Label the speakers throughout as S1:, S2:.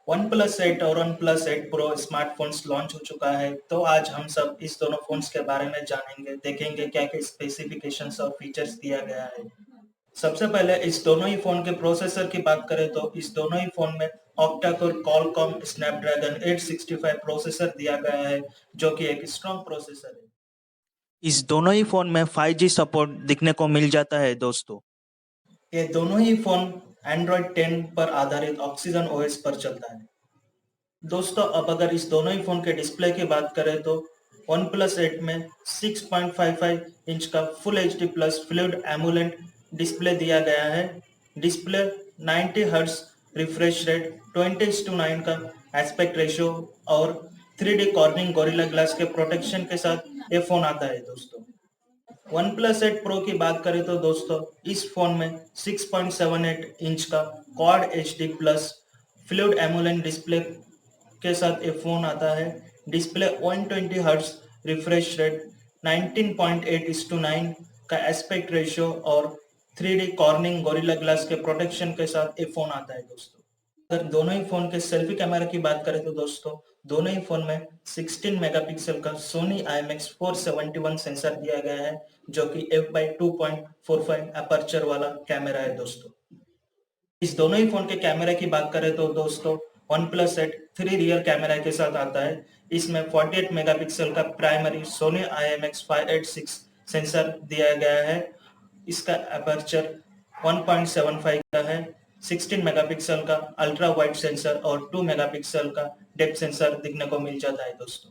S1: One plus 8 और one plus 8 pro smartphones launch हो चुका है। तो आज हम सब इस दोनों फोन्स के बारे में जानेंगे, देखेंगे क्या क्या स्पेसिफिकेशंस और फीचर्स दिया गया है। सबसे पहले इस दोनों ही फोन के प्रोसेसर की बात करें तो इस दोनों ही फोन में octa core Qualcomm Snapdragon 865 processor दिया गया है, जो कि एक स्ट्रॉन्ग प्रोसेसर है।
S2: इस दोनों ही फोन में 5G सपोर्ट दिखने को मिल जाता है दोस्तों।
S1: ये दोनों ही फोन एंड्रॉयड 10 पर आधारित ऑक्सीजन ओएस पर चलता है। दोस्तों, अब अगर इस दोनों ही फोन के डिस्प्ले की बात करें तो वन प्लस 8 में 6.55 इंच का full H D plus fluid AMOLED display दिया गया है। डिस्प्ले 90 हर्ट्ज रिफ्रेश रेट, 20:9 का एस्पेक्ट रेशियो और 3D कॉर्निंग गोरिल्ला ग्लास के प्रोटेक्शन के साथ ये फोन आता है। दोस्तों, वन प्लस 8 प्रो की बात करें तो दोस्तों इस फोन में 6.78 इंच का quad H D plus fluid AMOLED display के साथ ये फोन आता है। डिस्प्ले 120 हर्ट्ज रिफ्रेश रेट, 19.8:9 का एस्पेक्ट रेशियो और 3D कॉर्निंग गोरिल्ला ग्लास के प्रोटेक्शन के साथ ये फोन आता है। दोस्तों, अगर दोनों ही फोन के सेल्फी कैमरा की बात करें तो दोस्तों दोनों ही फोन में 16 मेगापिक्सल का सोनी IMX 471 सेंसर दिया गया है, जो कि f/2.45 अपर्चर वाला कैमरा है। दोस्तों, इस दोनों ही फोन के कैमरे की बात करें तो दोस्तों वन प्लस 8 3 रियर कैमरा के साथ आता है। इसमें 48 मेगापिक्सल का प्राइमरी सोनी IMX 586 सेंसर दिया गया है। इसका अपर्चर 1.75 का है। 16 मेगापिक्सल का अल्ट्रा वाइड सेंसर और 2 मेगापिक्सल का डेप्थ सेंसर दिखने को मिल जाता है। दोस्तों,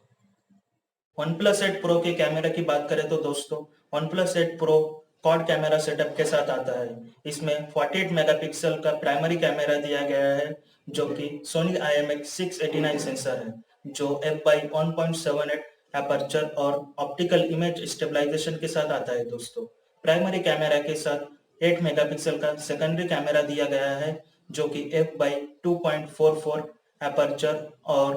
S1: वन प्लस 8 प्रो के कैमरा की बात करें तो दोस्तों one plus 8 pro quad camera setup के साथ आता है। इसमें 48 मेगापिक्सल का प्राइमरी कैमरा दिया गया है, जो कि सोनी IMX 689 सेंसर है, जो f/1.78 अपर्चर और ऑप्टिकल इमेज स्टेबलाइजेशन के साथ आता है। दोस्तों, प्राइमरी कैमरा के साथ 8 मेगापिक्सल का सेकेंडरी कैमरा दिया गया है, जो कि f/2.44 अपर्चर और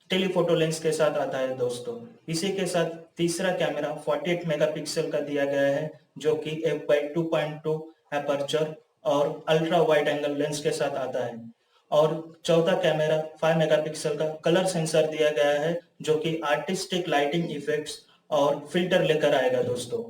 S1: टेलीफोटो लेंस के साथ आता है। दोस्तों, इसी के साथ तीसरा कैमरा 48 मेगापिक्सल का दिया गया है, जो कि f/2.2 अपर्चर और अल्ट्रा वाइड एंगल लेंस के साथ आता है। और चौथा कैमरा 5 मेगापिक्सल का कलर सेंसर दिया गया है, जो कि आर्टिस्टिक लाइटिंग इफेक्ट्स और फिल्टर लेकर आएगा। दोस्तों,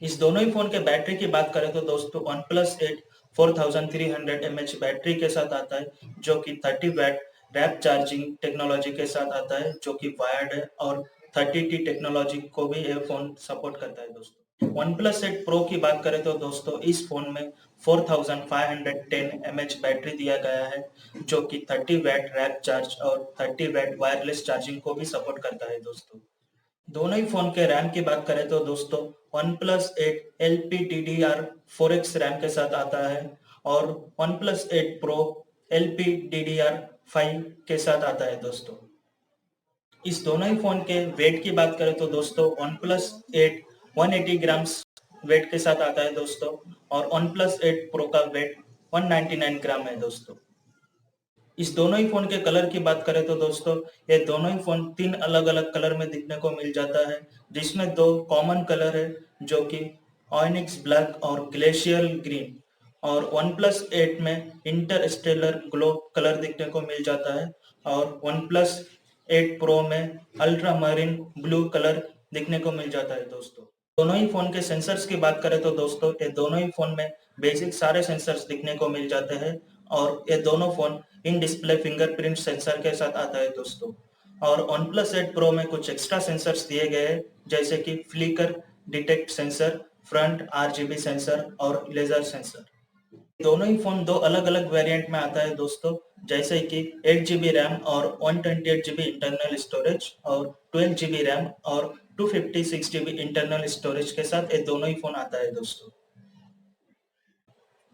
S1: इस दोनों ही फोन के बैटरी की बात करें तो दोस्तों वन प्लस 8 4300 mAh बैटरी के साथ आता है, जो कि 30 वैट रैप चार्जिंग टेक्नोलॉजी के साथ आता है, जो कि वायर्ड है और 30T टेक्नोलॉजी को भी ये फोन सपोर्ट करता है। दोस्तों, वन प्लस 8 प्रो की बात करें तो दोस्तों इस फोन में 4510 mAh बैटरी दिया गया है, जो कि 30 वैट रैप चार्ज और 30 वैट वायरलेस चार्जिंग को भी सपोर्ट करता है। दोस्तों, दोनों ही फोन के रैम की बात करें तो दोस्तों वन प्लस 8 LPDDR4X रैम के साथ आता है और वन प्लस 8 प्रो LPDDR5 के साथ आता है। दोस्तों, इस दोनों ही फोन के वेट की बात करें तो दोस्तों वन प्लस 8 180 ग्राम्स वेट के साथ आता है। दोस्तों, और वन प्लस 8 प्रो का वेट 199 ग्राम है। दोस्तों, इस दोनों ही फोन के कलर की बात करें तो दोस्तों ये दोनों ही फोन 3 अलग अलग कलर में दिखने को मिल जाता है, जिसमें 2 कॉमन कलर है, जो कि ऑयनिक्स ब्लैक और ग्लेशियर ग्रीन, और वन प्लस 8 में इंटरस्टेलर ग्लो कलर दिखने को मिल जाता है और वन प्लस 8 प्रो में अल्ट्रा मरीन ब्लू कलर दिखने को मिल जाता है। दोस्तों, दोनों ही फोन के सेंसर्स की बात करें तो दोस्तों ये दोनों ही फोन में बेसिक सारे सेंसर्स दिखने को मिल जाते हैं और ये दोनों phone in display fingerprint sensor के साथ आता है। दोस्तों, और वन प्लस 8 प्रो में कुछ एक्स्ट्रा सेंसर्स दिए गए हैं, जैसे कि flicker detect sensor, front RGB sensor और लेजर सेंसर। दोनों ही फोन 2 अलग अलग वेरिएंट में आता है। दोस्तों, जैसे कि 8GB रैम और 128GB इंटरनल स्टोरेज और 12GB रैम और 256GB इंटरनल स्टोरेज के साथ ये दोनों ही फोन आता है। दोस्तों,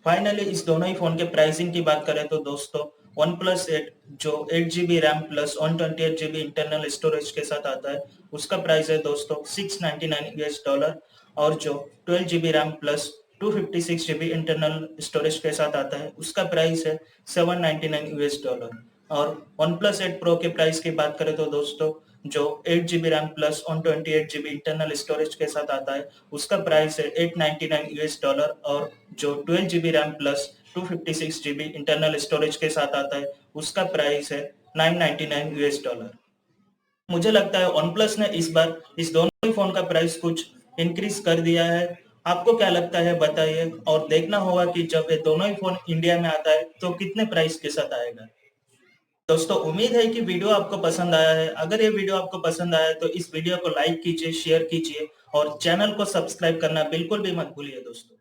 S1: फाइनली इस दोनों ही फोन के प्राइसिंग की बात करें तो दोस्तों वन प्लस 8 जो 8GB RAM plus 128GB internal storage के साथ आता है, उसका प्राइस है दोस्तों $699, और जो 12GB RAM plus 256GB internal storage के साथ आता है उसका प्राइस है $799। और वन प्लस 8 प्रो के प्राइस की बात करें तो दोस्तों जो 8GB RAM plus 128GB internal storage के साथ आता है उसका प्राइस है $899, और जो 12GB RAM plus 256 GB internal storage के साथ आता है। उसका प्राइस है $999। मुझे लगता है OnePlus ने इस बार इस दोनों ही फ़ोन का प्राइस कुछ इंक्रीज़ कर दिया है। आपको क्या लगता है बताइए, और देखना होगा कि जब ये दोनों ही फ़ोन इंडिया में आता है तो कितने प्राइस के साथ आएगा। दोस्तों, उम्मीद है कि वीडियो आपको पसंद आया है। अगर ये वीडियो आपको पसंद आया है तो इस वीडियो को लाइक कीजिए, शेयर कीजिए और चैनल को सब्सक्राइब करना बिल्कुल भी मत भूलिए दोस्तों।